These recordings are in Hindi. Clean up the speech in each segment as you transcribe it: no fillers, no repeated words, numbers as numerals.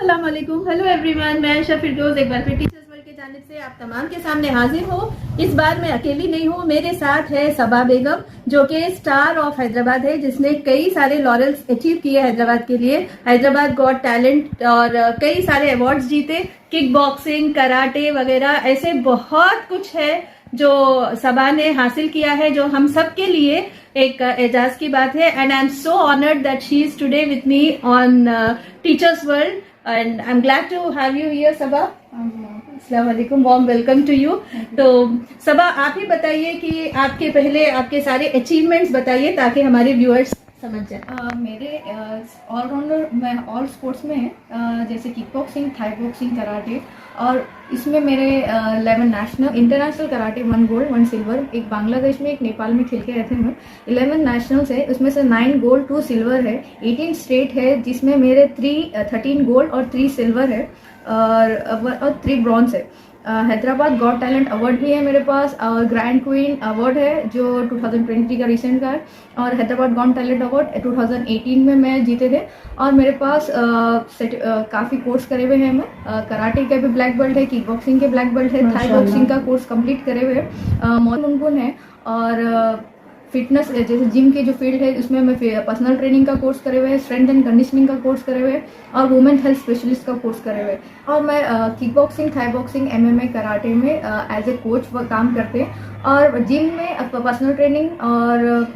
अस्सलाम वालेकुम, हेलो एवरीवन। मैं आयशा फिरदौस एक बार फिर टीचर्स वर्ल्ड की जानिब से आप तमाम के सामने हाजिर हूँ। इस बार मैं अकेली नहीं हूँ, मेरे साथ है सबा बेगम जो कि स्टार ऑफ हैदराबाद है, जिसने कई सारे लॉरेल्स अचीव किए हैदराबाद के लिए। हैदराबाद गॉट टैलेंट और कई सारे अवार्ड्स जीते, किक बॉक्सिंग, कराटे वगैरह, ऐसे बहुत कुछ है जो सबा ने हासिल किया है, जो हम सब के लिए एक एजाज की बात है। And I am so honoured that she is today with me on teachers world and I'm glad to have you here, सबा। अस्सलाम वालेकुम, वार्म वेलकम टू यू। तो सबा, आप ही बताइए कि आपके पहले आपके सारे अचीवमेंट्स बताइए ताकि हमारे व्यूअर्स समझ जाए। मेरे ऑलराउंडर मैं ऑल स्पोर्ट्स में है, जैसे kick boxing, Thai boxing, karate, और इसमें मेरे 11 national international karate 1 gold 1 silver, एक बांग्लादेश में एक नेपाल में खेल के रहते हैं। 11 नेशनल्स है, उसमें से 9 गोल्ड 2 सिल्वर है। 18 स्टेट है जिसमें मेरे 13 गोल्ड और 3 सिल्वर है और 3 ब्रॉन्ज है। हैदराबाद गॉट टैलेंट अवार्ड भी है मेरे पास, और ग्रैंड क्वीन अवार्ड है जो 2023 का रिसेंट का है, और हैदराबाद गॉट टैलेंट अवार्ड 2018 में मैं जीते थे। और मेरे पास काफ़ी कोर्स करे हुए हैं। मैं कराटे का भी ब्लैक बेल्ट है, किक बॉक्सिंग के ब्लैक बेल्ट है, थाई बॉक्सिंग का कोर्स कंप्लीट करे हुए हैं, मुनगुन है। और फिटनेस जैसे जिम की जो फील्ड है उसमें मैं पर्सनल ट्रेनिंग का कोर्स करे हुए हैं, स्ट्रेंथ एंड कंडीशनिंग का कोर्स करे हुए हैं, और वुमेन हेल्थ स्पेशलिस्ट का कोर्स करे हुए हैं। और मैं kick boxing, Thai boxing, MMA, karate में एज ए कोच काम करते हैं, और जिम में पर्सनल ट्रेनिंग और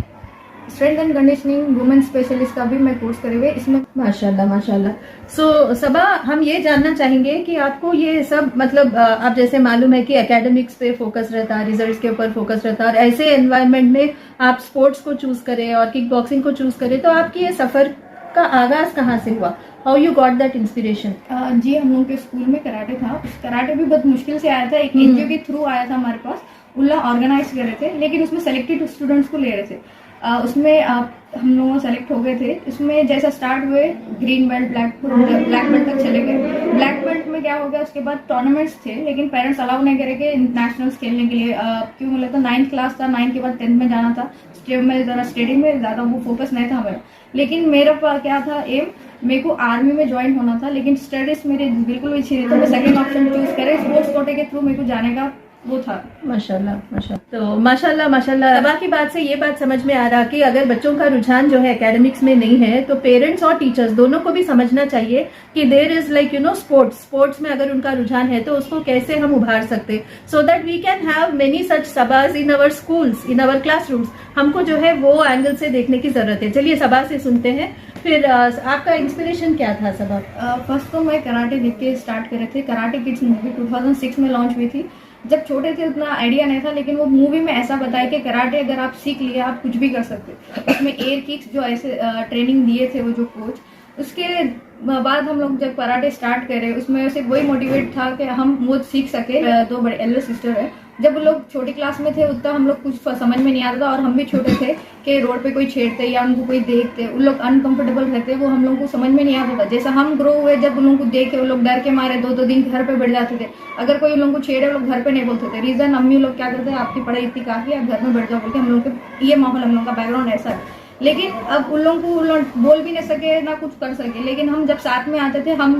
strength and conditioning, women specialist का भी मैं कोर्स करे हुए इसमें। माशाल्लाह माशाल्लाह। सो सबा, हम ये जानना चाहेंगे कि आपको ये सब मतलब आप जैसे मालूम है कि एकेडमिक्स पे फोकस रहता है, रिजल्ट्स के ऊपर फोकस रहता है, और ऐसे एनवायरनमेंट में आप स्पोर्ट्स को चूज करें और किक बॉक्सिंग को चूज करें, तो आपकी ये सफर का आगाज कहाँ से हुआ? How you got that inspiration? जी, हम लोग के स्कूल में कराटे था। कराटे भी बहुत मुश्किल से आया था, एक NGO के थ्रू आया था हमारे पास, उल्ला ऑर्गेनाइज कर रहे थे, लेकिन उसमें सेलेक्टेड स्टूडेंट्स को ले रहे थे। उसमें हम लोग सेलेक्ट हो गए थे। इसमें जैसा स्टार्ट हुए ग्रीन बेल्ट, ब्लैक बेल्ट तक चले गए। ब्लैक बेल्ट में क्या हो गया, उसके बाद टूर्नामेंट्स थे, लेकिन पेरेंट्स अलाउ नहीं करे कि नेशनल्स खेलने के लिए। क्यों बोले तो 9th क्लास था, 9th के बाद 10th में जाना था। स्टेडियम में ज़्यादा वो फोकस नहीं था हमारा। लेकिन मेरा क्या था एम, मेरे को आर्मी में ज्वाइन होना था, लेकिन स्टडीज मेरे बिल्कुल भी अच्छी नहीं, तो मैं सेकेंड ऑप्शन चूज करे, स्पोर्ट्स कोटे के थ्रू मेरे को जाने का वो था। माशाल्लाह माशाल्लाह। तो माशाल्लाह माशाल्लाह, सबा की बात से ये बात समझ में आ रहा कि अगर बच्चों का रुझान जो है एकेडमिक्स में नहीं है, तो पेरेंट्स और टीचर्स दोनों को भी समझना चाहिए कि there is like you know sports में अगर उनका रुझान है तो उसको कैसे हम उभार सकते, so that we can have many such सबाज in our schools, in our classrooms. हमको जो है वो एंगल से देखने की जरूरत है। चलिए सबा से सुनते हैं, फिर आपका इंस्पिरेशन क्या था सबा? फर्स्ट तो मैं कराटे देख के स्टार्ट करे थे। कराटे किड्स मूवी 2006 में लॉन्च हुई थी। जब छोटे थे उतना आइडिया नहीं था, लेकिन वो मूवी में ऐसा बताया कि कराटे अगर आप सीख लिया आप कुछ भी कर सकते। उसमें एयर किक्स जो ऐसे ट्रेनिंग दिए थे वो जो कोच, उसके बाद हम लोग जब कराटे स्टार्ट करे, उसमें सिर्फ वही मोटिवेट था कि हम वो सीख सके। 2 बड़े एल्डर सिस्टर है, जब वो लोग छोटी क्लास में थे उतना हम लोग कुछ समझ में नहीं आता था, और हम भी छोटे थे कि रोड पे कोई छेड़ते या उनको कोई देखते, उन लोग अनकंफर्टेबल रहते, वो हम लोग को समझ में नहीं आता था। जैसा हम ग्रो हुए, जब उन लोगों को देखे, वो लोग डर के मारे 2-2 दिन घर पे बैठ जाते थे। अगर कोई उन लोगों को छेड़े, वो लोग घर पे नहीं बोलते थे। रीजन अम्मी लोग क्या करते हैं, आपकी पढ़ाई इतनी काफी है, आप घर में बैठ जाओ बोल के। हम लोग के ये माहौल, हम लोग का बैकग्राउंड ऐसा है। लेकिन अब उन लोगों को लोग बोल भी नहीं सके ना कुछ कर सके। लेकिन हम जब साथ में आते थे, हम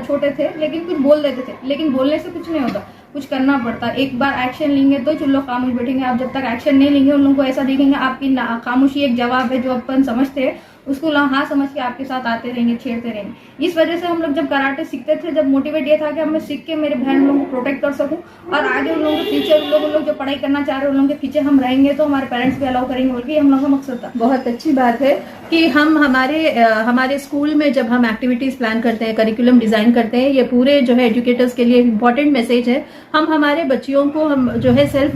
छोटे थे लेकिन कुछ बोल देते थे, लेकिन बोलने से कुछ नहीं होता, कुछ करना पड़ता। एक बार एक्शन लेंगे तो उन लोग खामोश बैठेंगे। आप जब तक एक्शन नहीं लेंगे, उन लोगों को ऐसा देखेंगे आपकी खामोशी एक जवाब है, जो अपन समझते हैं उसको हाँ समझ के आपके साथ आते रहेंगे, छेड़ते रहेंगे। इस वजह से हम लोग जब कराटे सीखते थे, जब मोटिवेट ये था कि मैं सीख के मेरे बहन लोगों को प्रोटेक्ट कर सकूं, और आगे उन लोगों के फ्यूचर, उन लोग जो पढ़ाई करना चाह रहे हैं उन लोगों के पीछे हम रहेंगे तो हमारे पेरेंट्स भी अलाउ करेंगे, बोल के हम लोगों का मकसद था। बहुत अच्छी बात है कि हम हमारे स्कूल में जब हम एक्टिविटीज प्लान करते हैं, करिकुलम डिजाइन करते हैं, ये पूरे जो है एजुकेटर्स के लिए इम्पोर्टेंट मैसेज है। हम हमारे बच्चियों को हम जो है सेल्फ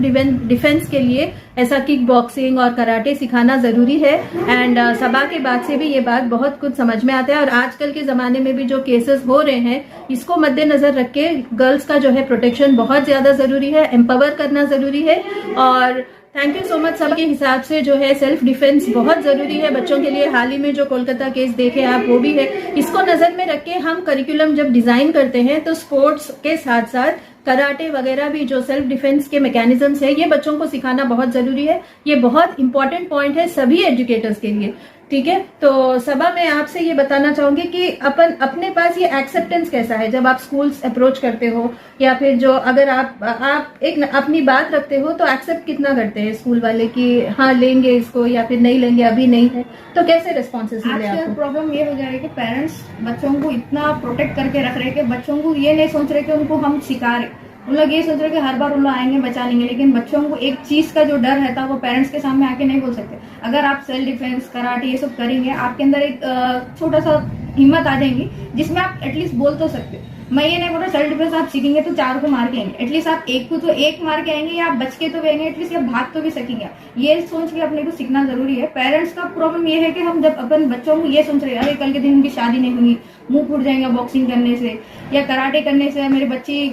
डिफेंस के लिए ऐसा किक बॉक्सिंग और कराटे सिखाना जरूरी है। एंड सबा के बाद से भी ये बात बहुत कुछ समझ में आता है। और आजकल के जमाने में भी जो केसेस हो रहे हैं, इसको मद्देनजर रख के गर्ल्स का जो है प्रोटेक्शन बहुत ज्यादा जरूरी है, एम्पावर करना जरूरी है। और थैंक यू सो मच। सबके हिसाब से जो है सेल्फ डिफेंस बहुत जरूरी है बच्चों के लिए। हाल ही में जो कोलकाता केस देखे आप, वो भी है। इसको नजर में रख के हम करिकुलम जब डिजाइन करते हैं तो स्पोर्ट्स के साथ साथ कराटे वगैरह भी जो सेल्फ डिफेंस के मैकेनिज्म्स है, ये बच्चों को सिखाना बहुत जरूरी है। ये बहुत इंपॉर्टेंट पॉइंट है सभी एजुकेटर्स के लिए। ठीक है, तो सबा मैं आपसे ये बताना चाहूंगी कि अपने पास ये एक्सेप्टेंस कैसा है जब आप स्कूल्स अप्रोच करते हो, या फिर जो अगर आप एक अपनी बात रखते हो तो एक्सेप्ट कितना करते हैं स्कूल वाले कि हाँ लेंगे इसको या फिर नहीं लेंगे, अभी नहीं है, तो कैसे रिस्पॉन्सेस मिले आपको? आजकल प्रॉब्लम ये हो जा रही है कि पेरेंट्स बच्चों को इतना प्रोटेक्ट करके रख रहे हैं कि बच्चों को ये नहीं सोच रहे कि उनको हम सिखा रहे, उन लोग ये सोच रहे कि हर बार उन लोग आएंगे बचा लेंगे, लेकिन बच्चों को एक चीज का जो डर रहता है वो पेरेंट्स के सामने आके नहीं बोल सकते। अगर आप सेल्फ डिफेंस, कराटे ये सब करेंगे, आपके अंदर एक छोटा सा हिम्मत आ जाएगी जिसमें आप एटलीस्ट बोल तो सकते। मैं ये नहीं बोल रहा सेल्फ डिफेंस आप सीखेंगे तो 4 को मार के आएंगे, एटलीस्ट आप 1 को तो 1 मार के आएंगे, या आप बच के तो आएंगे, एटलीस्ट आप भाग तो भी सकेंगे। ये सोच के अपने को सीखना जरूरी है। पेरेंट्स का प्रॉब्लम ये है कि हम जब अपन बच्चों को ये सोच रहे हैं अरे कल के दिन उनकी शादी नहीं होगी, मुंह फूट जाएगा बॉक्सिंग करने से या कराटे करने से, मेरे बच्चे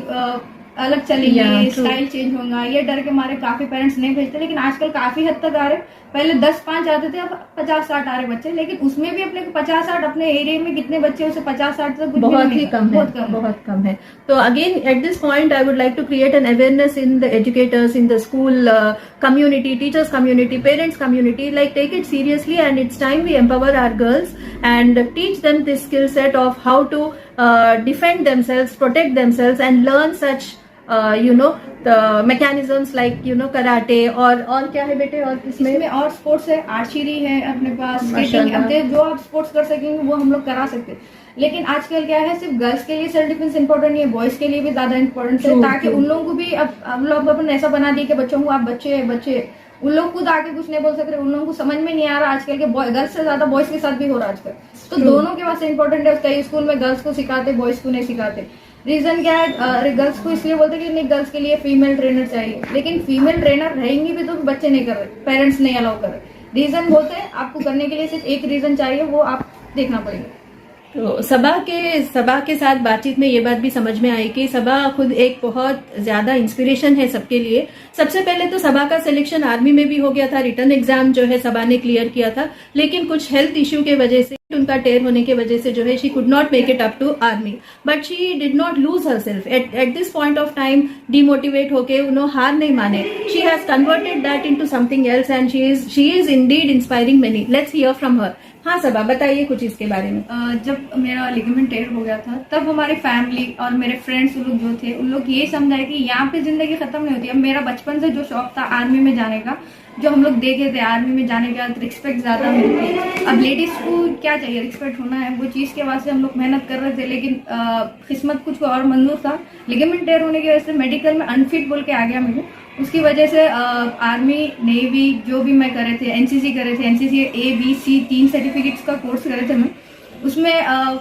अलग चलेंगे, स्टाइल चेंज होगा, ये डर के मारे काफी पेरेंट्स नहीं भेजते। लेकिन आजकल काफी हद तक आ रहे, पहले 10-5 आते थे, अब 50-60 आ रहे बच्चे, लेकिन उसमें भी अपने 50-60 अपने एरिया में कितने बच्चे उसे 50-60 तक कुछ बहुत ही कम है, बहुत कम है। तो again at this point I would like to create an awareness in the educators, in the school community, teachers community, parents community, like take it seriously and it's time we empower our girls and teach them this skill set of how to defend themselves, protect themselves and learn such the mechanisms like karate और क्या है बेटे, और इसमें और स्पोर्ट्स है, आर्चरी है अपने पास, स्केटिंग, अब जो आप स्पोर्ट्स कर सकेंगे वो हम लोग करा सकते हैं। लेकिन आजकल क्या है, सिर्फ गर्ल्स के लिए सेल्फ डिफेंस इंपॉर्टेंट नहीं है, बॉयज के लिए भी ज्यादा इंपॉर्टेंट है, ताकि उन लोगों को भी अब लोग अपन ऐसा बना दिए कि बच्चों को आप बच्चे उन लोग खुद आके कुछ नहीं बोल सकते, उन लोगों को समझ में नहीं आ रहा आजकल के गर्ल्स से ज्यादा बॉयज के साथ भी हो रहा है आजकल, तो दोनों के वास्ते इंपॉर्टेंट है। कई स्कूल में गर्ल्स को सिखाते, बॉयज को नहीं सिखाते। रीजन क्या है, गर्ल्स को इसलिए बोलते कि नहीं गर्ल्स के लिए फीमेल ट्रेनर चाहिए, लेकिन फीमेल ट्रेनर रहेंगी भी तो बच्चे नहीं कर रहे, पेरेंट्स नहीं अलाउ कर रहे। रीजन होते हैं, आपको करने के लिए सिर्फ एक रीजन चाहिए, वो आप देखना पड़ेगा। तो सबा के साथ बातचीत में ये बात भी समझ में आई कि सबा खुद एक बहुत ज्यादा इंस्पिरेशन है सबके लिए। सबसे पहले तो सबा का सिलेक्शन आर्मी में भी हो गया था, रिटर्न एग्जाम जो है सबा ने क्लियर किया था, लेकिन कुछ हेल्थ इश्यू के वजह से, उनका टेयर होने की वजह से जो है she could not make it up to army, but she did not lose herself at this point of time. Demotivate होके उन्होंने हार नहीं माने, she has converted that into something else and she is indeed inspiring many. Let's hear from her. हाँ सबा, बताइए कुछ इसके बारे में। जब मेरा लिगामेंट टेयर हो गया था तब हमारी फैमिली और मेरे फ्रेंड्स लोग जो थे उन लोग ये समझाए कि यहाँ पे जिंदगी खत्म नहीं होती। अब मेरा बचपन से जो शौक था आर्मी में जाने का, जो हम लोग देखे थे आर्मी में जाने के बाद रिस्पेक्ट ज्यादा मिलती। अब लेडीज को क्या चाहिए, रिस्पेक्ट होना है, वो चीज के वास्ते हम लोग मेहनत कर रहे थे, लेकिन किस्मत कुछ और मंजूर था। लिगामेंट टेयर होने की वजह से मेडिकल में अनफिट बोल के आ गया मुझे, उसकी वजह से आर्मी, नेवी जो भी मैं करे थे, एनसीसी करे थे, एनसीसी ABC 3 सर्टिफिकेट्स का कोर्स करे थे मैं, उसमें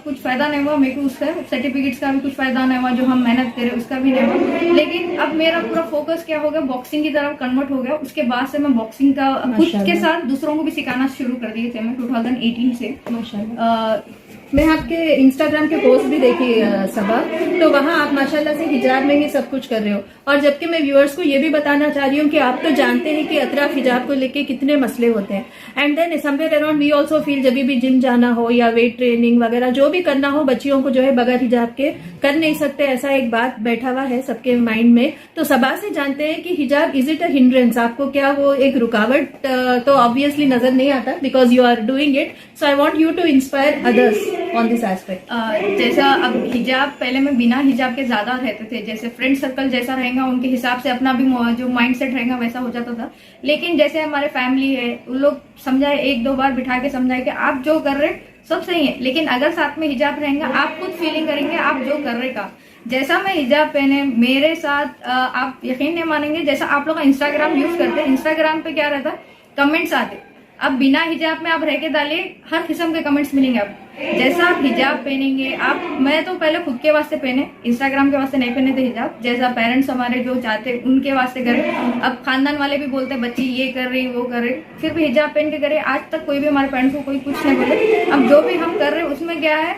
कुछ फायदा नहीं हुआ मेरे को, उसका सर्टिफिकेट्स का भी कुछ फायदा नहीं हुआ, जो हम मेहनत करें उसका भी नहीं हुआ। लेकिन अब मेरा पूरा फोकस क्या हो गया, बॉक्सिंग की तरफ कन्वर्ट हो गया। उसके बाद से मैं बॉक्सिंग का खुद के साथ दूसरों को भी सिखाना शुरू कर दिए थे मैं 2018 से। मैं आपके इंस्टाग्राम के पोस्ट भी देखी सबा, तो वहाँ आप माशाल्लाह से हिजाब में ही सब कुछ कर रहे हो। और जबकि मैं व्यूअर्स को ये भी बताना चाह रही हूँ कि आप तो जानते हैं कि अतराफ हिजाब को लेके कितने मसले होते हैं, and then somewhere around we also feel जब भी जिम जाना हो या वेट ट्रेनिंग वगैरह जो भी करना हो, बच्चियों को जो है बगैर हिजाब के कर नहीं सकते, ऐसा एक बात बैठा हुआ है सबके माइंड में। तो सबा से जानते हैं कि हिजाब इज इट अ हिंड्रेंस, आपको क्या वो एक रुकावट तो ऑब्वियसली नजर नहीं आता because you are doing it, so I want you to inspire others on this aspect. जैसा अब हिजाब, पहले मैं बिना हिजाब के ज्यादा रहते थे, जैसे फ्रेंड सर्कल जैसा रहेगा उनके हिसाब से अपना भी जो माइंडसेट रहेगा वैसा हो जाता था। लेकिन जैसे हमारे फैमिली है, उन लोग समझाए, 1-2 बार बिठा के समझाए कि आप जो कर रहे सब सही है, लेकिन अगर साथ में हिजाब रहेगा आप खुद फीलिंग करेंगे आप जो कर रहे का। जैसा मैं हिजाब पहने मेरे साथ आप यकीन नहीं मानेंगे, जैसा आप लोग इंस्टाग्राम यूज करते हैं, इंस्टाग्राम पे क्या रहता, कमेंट्स आते, अब बिना हिजाब में आप रह के डालिए, हर किस्म के कमेंट्स मिलेंगे आपको। जैसा आप हिजाब पहनेंगे आप, मैं तो पहले खुद के वास्ते पहने, इंस्टाग्राम के वास्ते नहीं पहने थे हिजाब, जैसा पेरेंट्स हमारे जो चाहते उनके वास्ते करे। अब खानदान वाले भी बोलते बच्ची ये कर रही वो कर रही, फिर भी हिजाब पहन के करे। आज तक कोई भी हमारे पेरेंट्स को कोई कुछ नहीं बोले। अब जो भी हम कर रहे हैं उसमें क्या है,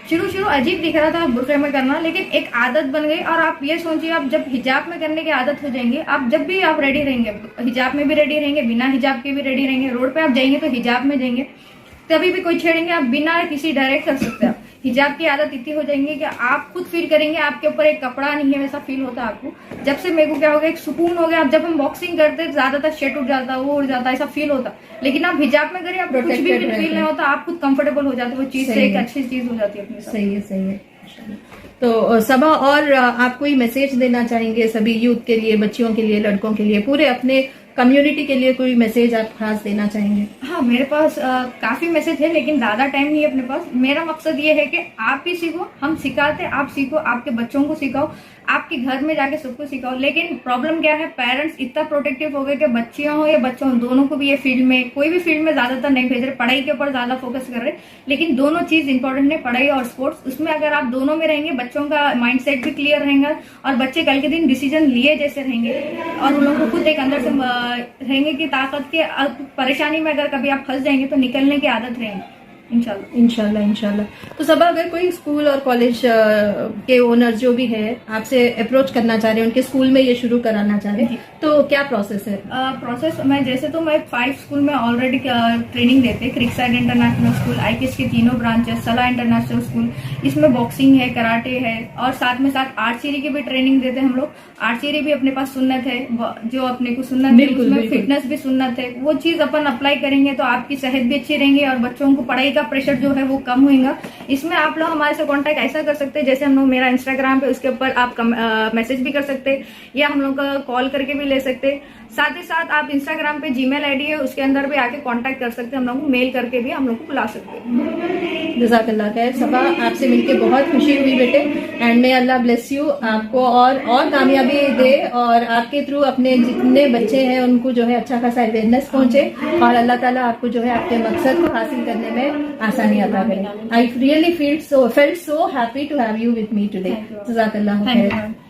शुरू अजीब दिख रहा था बुर्के में करना, लेकिन एक आदत बन गई। और आप ये सोचिए, आप जब हिजाब में करने की आदत हो जाएंगे, आप जब भी आप रेडी रहेंगे, हिजाब में भी रेडी रहेंगे, बिना हिजाब के भी रेडी रहेंगे, रोड पे आप जाएंगे तो हिजाब में जाएंगे, तभी भी कोई छेड़ेंगे, आप बिना किसी डायरेक्ट कर सकते हैं। हिजाब की आदत इतनी हो जाएंगी कि आप खुद फील करेंगे आपके ऊपर एक कपड़ा नहीं है, वैसा फील होता है आपको। जब से मेरे को क्या हो गया, एक सुकून हो गया। अब जब हम बॉक्सिंग करते ज्यादातर शेट उठ जाता, वो उड़ जाता, ऐसा फील होता। लेकिन आप हिजाब में करिए, आपको कुछ भी फील नहीं होता, आप खुद कंफर्टेबल हो जाते, वो चीज से एक अच्छी चीज हो जाती है अपने साथ। सही है, सही है। तो सबा, और आप कोई मैसेज देना चाहेंगे सभी यूथ के लिए, बच्चियों के लिए, लड़कों के लिए, पूरे अपने कम्युनिटी के लिए कोई मैसेज आप खास देना चाहेंगे? हाँ, मेरे पास काफी मैसेज है, लेकिन ज्यादा टाइम नहीं है अपने पास। मेरा मकसद ये है कि आप भी सीखो, हम सिखाते, आप सीखो, आपके बच्चों को सिखाओ, आपके घर में जाके सबको सिखाओ। लेकिन प्रॉब्लम क्या है, पेरेंट्स इतना प्रोटेक्टिव हो गए कि बच्चियां हो या बच्चों हो, दोनों को भी ये फील्ड में, कोई भी फील्ड में ज्यादातर नहीं भेज रहे, पढ़ाई के ऊपर ज्यादा फोकस कर रहे। लेकिन दोनों चीज इंपॉर्टेंट है, पढ़ाई और स्पोर्ट्स। उसमें अगर आप दोनों में रहेंगे, बच्चों का माइंडसेट भी क्लियर रहेगा और बच्चे कल के दिन डिसीजन लिए जैसे रहेंगे, और उन लोगों को खुद एक अंदर से रहेंगे कि ताकत के, परेशानी में अगर कभी आप फंस जाएंगे तो निकलने की आदत रहेगी इंशाल्लाह। इंशाल्लाह। तो सबा, अगर कोई स्कूल और कॉलेज के ओनर जो भी है आपसे अप्रोच करना चाह रहे हैं, उनके स्कूल में ये शुरू कराना चाह रहे हैं, तो क्या प्रोसेस है? प्रोसेस मैं जैसे तो मैं 5 स्कूल में ऑलरेडी ट्रेनिंग देते, क्रिकसाइड इंटरनेशनल स्कूल, आईपीएस के तीनों ब्रांचेस, सला इंटरनेशनल स्कूल, इसमें बॉक्सिंग है, कराटे है, और साथ में साथ आर्चरी की भी ट्रेनिंग देते हम लोग। आर्चरी भी अपने पास सुन्नत है, जो अपने को सुन्नत है, उसमें फिटनेस भी सुन्नत है। वो चीज अपन अप्लाई करेंगे तो आपकी सेहत भी अच्छी रहेंगी और बच्चों को पढ़ाई का प्रेशर जो है वो कम होगा। इसमें आप लोग हमारे से कांटेक्ट ऐसा कर सकते हैं, जैसे हम लोग, मेरा इंस्टाग्राम पे, उसके ऊपर आप मैसेज भी कर सकते हैं या हम लोग का कॉल करके भी ले सकते हैं। साथ ही साथ आप इंस्टाग्राम पे जीमेल आईडी है, उसके अंदर भी आके कांटेक्ट कर सकते हैं, हम लोग को मेल करके भी हम लोग को बुला सकते हैं। जज़ाकल्लाह खैर। सबा, आपसे मिलके बहुत खुशी हुई बेटे, and may Allah bless you, आपको और कामयाबी दे, और आपके थ्रू अपने जितने बच्चे हैं उनको जो है अच्छा खासा अवेयरनेस पहुंचे, और अल्लाह ताला आपको जो है आपके मकसद को हासिल करने में आसानी अता करे। I really felt so happy to have you with me today. जज़ाकल्लाह खैर।